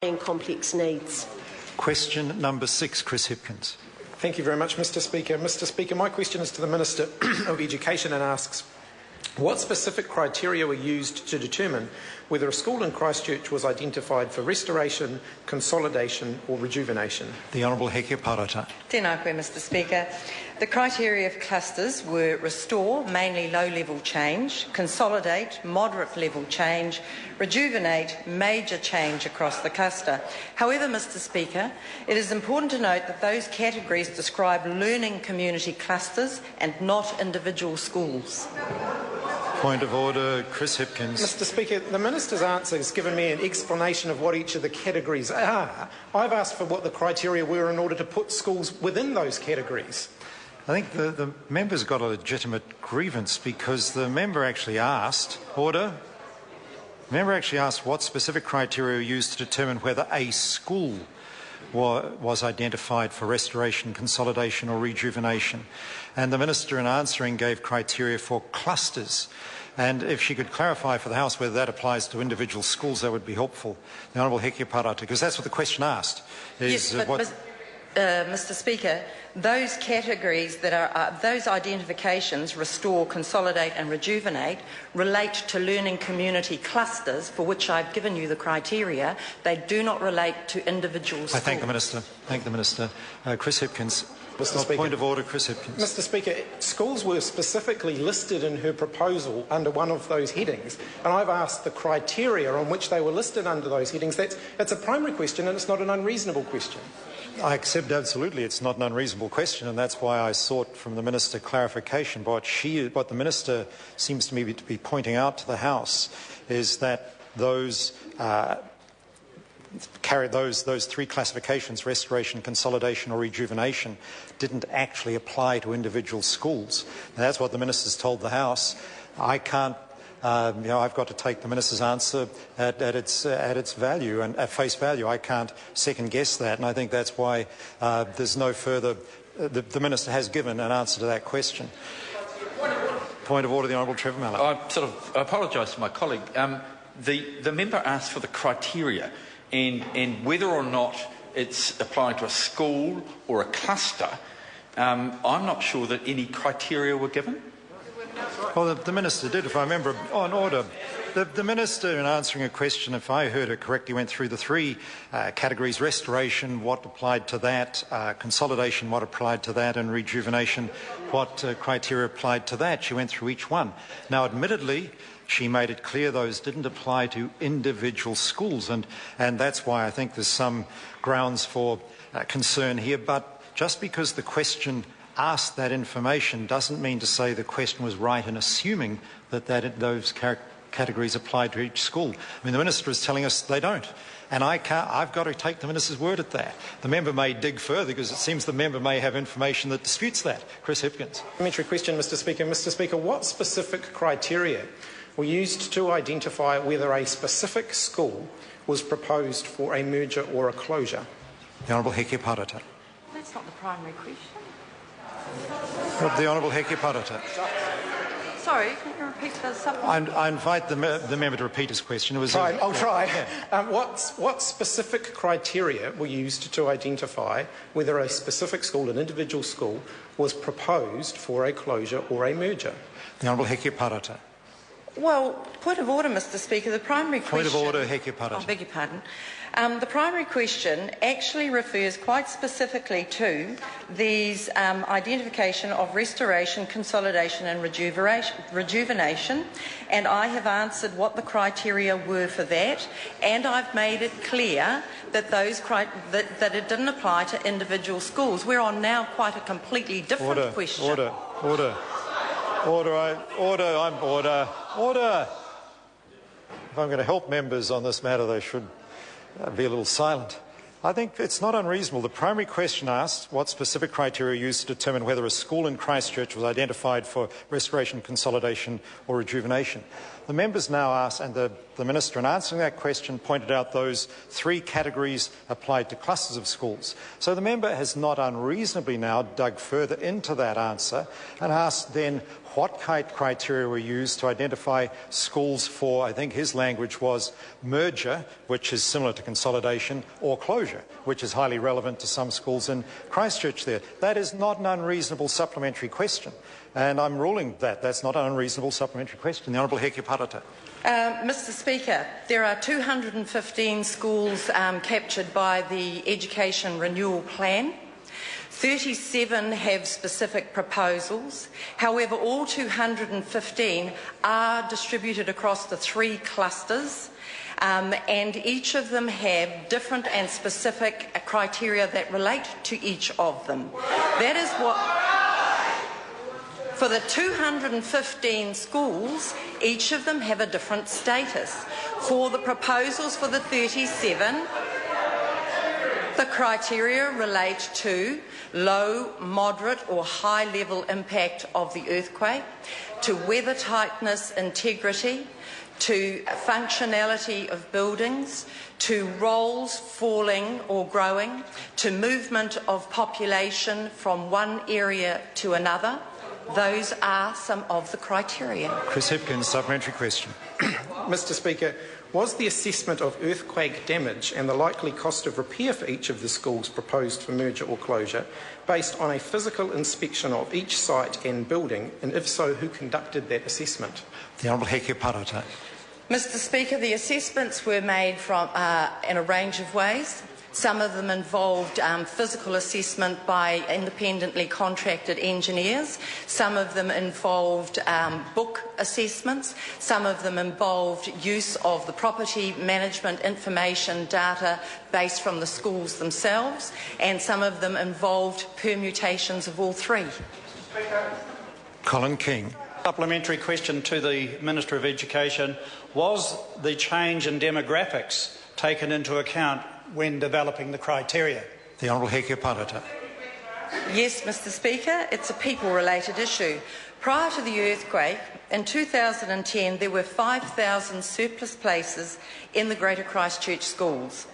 and complex needs. Question number 6, Chris Hipkins. Thank you very much, Mr Speaker. Mr Speaker, my question is to the Minister of Education and asks, what specific criteria were used to determine whether a school in Christchurch was identified for restoration, consolidation or rejuvenation? The Honourable Heke Parata. Tēnā koe, Mr Speaker. The criteria of clusters were restore, mainly low-level change, consolidate, moderate-level change, rejuvenate, major change across the cluster. However, Mr Speaker, it is important to note that those categories describe learning community clusters and not individual schools. Point of order, Chris Hipkins. Mr Speaker, the Minister's answer has given me an explanation of what each of the categories are. I've asked for what the criteria were in order to put schools within those categories. I think the member's got a legitimate grievance because the member actually asked, order, the member actually asked what specific criteria were used to determine whether a school was identified for restoration, consolidation or rejuvenation. And the Minister in answering gave criteria for clusters. And if she could clarify for the House whether that applies to individual schools, that would be helpful. The Honourable Heke Parata, because that's what the question asked. Is, yes, but Mr Speaker, those categories that are, those identifications, restore, consolidate and rejuvenate, relate to learning community clusters for which I've given you the criteria. They do not relate to individual schools. I thank the Minister. Thank the Minister. Chris Hipkins. Mr Speaker. Point of order, Chris Hipkins. Mr Speaker, schools were specifically listed in her proposal under one of those headings, and I've asked the criteria on which they were listed under those headings. It's a primary question and it's not an unreasonable question. I accept absolutely it's not an unreasonable question, and that's why I sought from the Minister clarification. What the Minister seems to me to be pointing out to the House is that those those three classifications, restoration, consolidation or rejuvenation, didn't actually apply to individual schools. And that's what the Minister's told the House. I can't I've got to take the Minister's answer at its value and at face value. I can't second guess that, and I think that's why there's no further. The Minister has given an answer to that question. Point of order, the Honourable Trevor Mallett. I apologise to my colleague. The member asked for the criteria and whether or not it's applied to a school or a cluster. I'm not sure that any criteria were given. Well, the Minister did, if I remember, on order. The Minister, in answering a question, if I heard it correctly, went through the three categories: restoration, what applied to that; consolidation, what applied to that; and rejuvenation, what criteria applied to that. She went through each one. Now, admittedly, she made it clear those didn't apply to individual schools, and that's why I think there's some grounds for concern here. But just because the question asked that information doesn't mean to say the question was right in assuming that those categories apply to each school. I mean, the Minister is telling us they don't, and I've got to take the Minister's word at that. The member may dig further because it seems the member may have information that disputes that. Chris Hipkins. Parliamentary question, Mr Speaker. Mr Speaker, what specific criteria were used to identify whether a specific school was proposed for a merger or a closure? The Honourable Heke Parata. That's not the primary question. The Honourable Heke Parata. Sorry, can you repeat the supplement? I invite the member to repeat his question. I'll try. Yeah. What specific criteria were used to identify whether a specific school, an individual school, was proposed for a closure or a merger? The Honourable Heke Parata. Well, point of order, Mr Speaker. The primary question... Point of order, Heke Parata. I beg your pardon. The primary question actually refers quite specifically to these identification of restoration, consolidation and rejuvenation, and I have answered what the criteria were for that, and I've made it clear that that it didn't apply to individual schools. We're on now quite a completely different question. Order. If I'm going to help members on this matter, they should be a little silent. I think it's not unreasonable. The primary question asked what specific criteria used to determine whether a school in Christchurch was identified for restoration, consolidation or rejuvenation. The members now asked, and the Minister in answering that question pointed out those 3 categories applied to clusters of schools. So the member has not unreasonably now dug further into that answer and asked then what criteria were used to identify schools for, I think his language was merger, which is similar to consolidation, or closure, which is highly relevant to some schools in Christchurch there. That is not an unreasonable supplementary question. And I'm ruling that that's not an unreasonable supplementary question. The Honourable Heke Parata. Mr Speaker, there are 215 schools captured by the Education Renewal Plan. 37 have specific proposals. However, all 215 are distributed across the 3 clusters, and each of them have different and specific criteria that relate to each of them. That is what... For the 215 schools, each of them have a different status. For the proposals for the 37, the criteria relate to low, moderate or high level impact of the earthquake, to weather tightness, integrity, to functionality of buildings, to rolls falling or growing, to movement of population from one area to another. Those are some of the criteria. Chris Hipkins, supplementary question. Mr Speaker, was the assessment of earthquake damage and the likely cost of repair for each of the schools proposed for merger or closure based on a physical inspection of each site and building, and if so, who conducted that assessment? The Honourable Heke Parata. Mr Speaker, the assessments were made from, in a range of ways. Some of them involved physical assessment by independently contracted engineers. Some of them involved book assessments. Some of them involved use of the property management information data based from the schools themselves. And some of them involved permutations of all 3. Colin King. Supplementary question to the Minister of Education. Was the change in demographics taken into account when developing the criteria? The Honourable Heke Parata. Yes, Mr Speaker, it's a people-related issue. Prior to the earthquake, in 2010, there were 5,000 surplus places in the Greater Christchurch schools.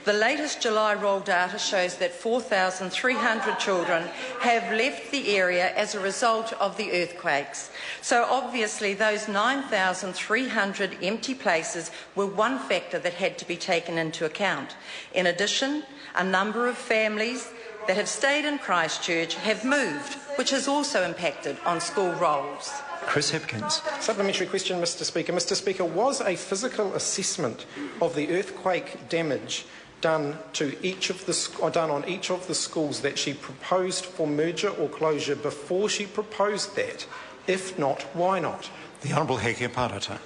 The latest July roll data shows that 4,300 children have left the area as a result of the earthquakes. So obviously those 9,300 empty places were one factor that had to be taken into account. In addition, a number of families that have stayed in Christchurch have moved, which has also impacted on school rolls. Chris Hipkins. Supplementary question, Mr Speaker. Mr Speaker, was a physical assessment of the earthquake damage done on each of the schools that she proposed for merger or closure before she proposed that? If not, why not? The Honourable Heke Parata.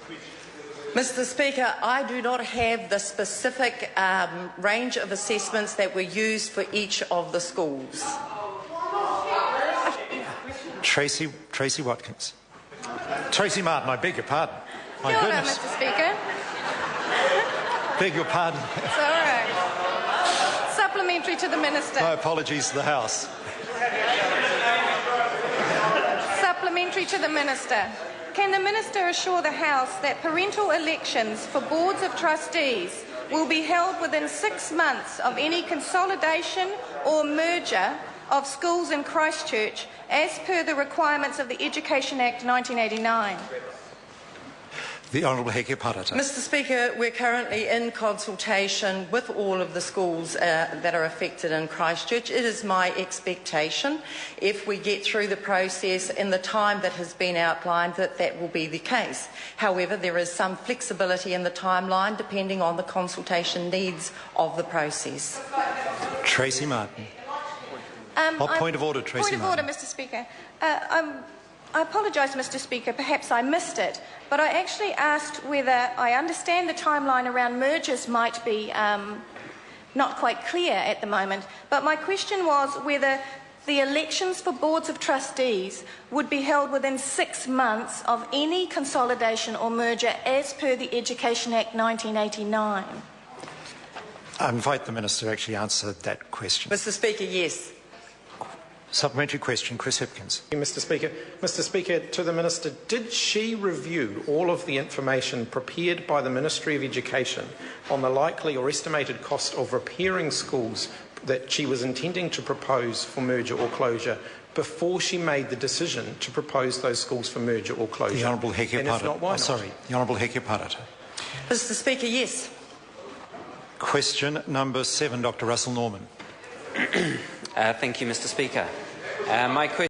Mr Speaker, I do not have the specific range of assessments that were used for each of the schools. Tracy Watkins. Tracy Martin, I beg your pardon. My Kia ora, goodness. Mr Speaker. Beg your pardon. It's all right. Supplementary to the Minister. My apologies to the House. Supplementary to the Minister. Can the Minister assure the House that parental elections for boards of trustees will be held within 6 months of any consolidation or merger of schools in Christchurch as per the requirements of the Education Act 1989? The Honourable Heke Parata. Mr Speaker, we're currently in consultation with all of the schools that are affected in Christchurch. It is my expectation, if we get through the process in the time that has been outlined, that that will be the case. However, there is some flexibility in the timeline depending on the consultation needs of the process. Tracy Martin. Point of order, Tracy Martin. Point of order, Mr Speaker. I apologise, Mr Speaker, perhaps I missed it, but I actually asked whether I understand the timeline around mergers might be not quite clear at the moment, but my question was whether the elections for boards of trustees would be held within 6 months of any consolidation or merger as per the Education Act 1989. I invite the Minister to actually answer that question. Mr Speaker, yes. Supplementary question, Chris Hipkins. Thank you, Mr. Speaker. Mr. Speaker, to the Minister, did she review all of the information prepared by the Ministry of Education on the likely or estimated cost of repairing schools that she was intending to propose for merger or closure before she made the decision to propose those schools for merger or closure? The Honourable Heke And if not, why not? The Honourable Heke Parata. Mr. Speaker, yes. Question number 7, Dr. Russell Norman. Thank you, Mr. Speaker. My question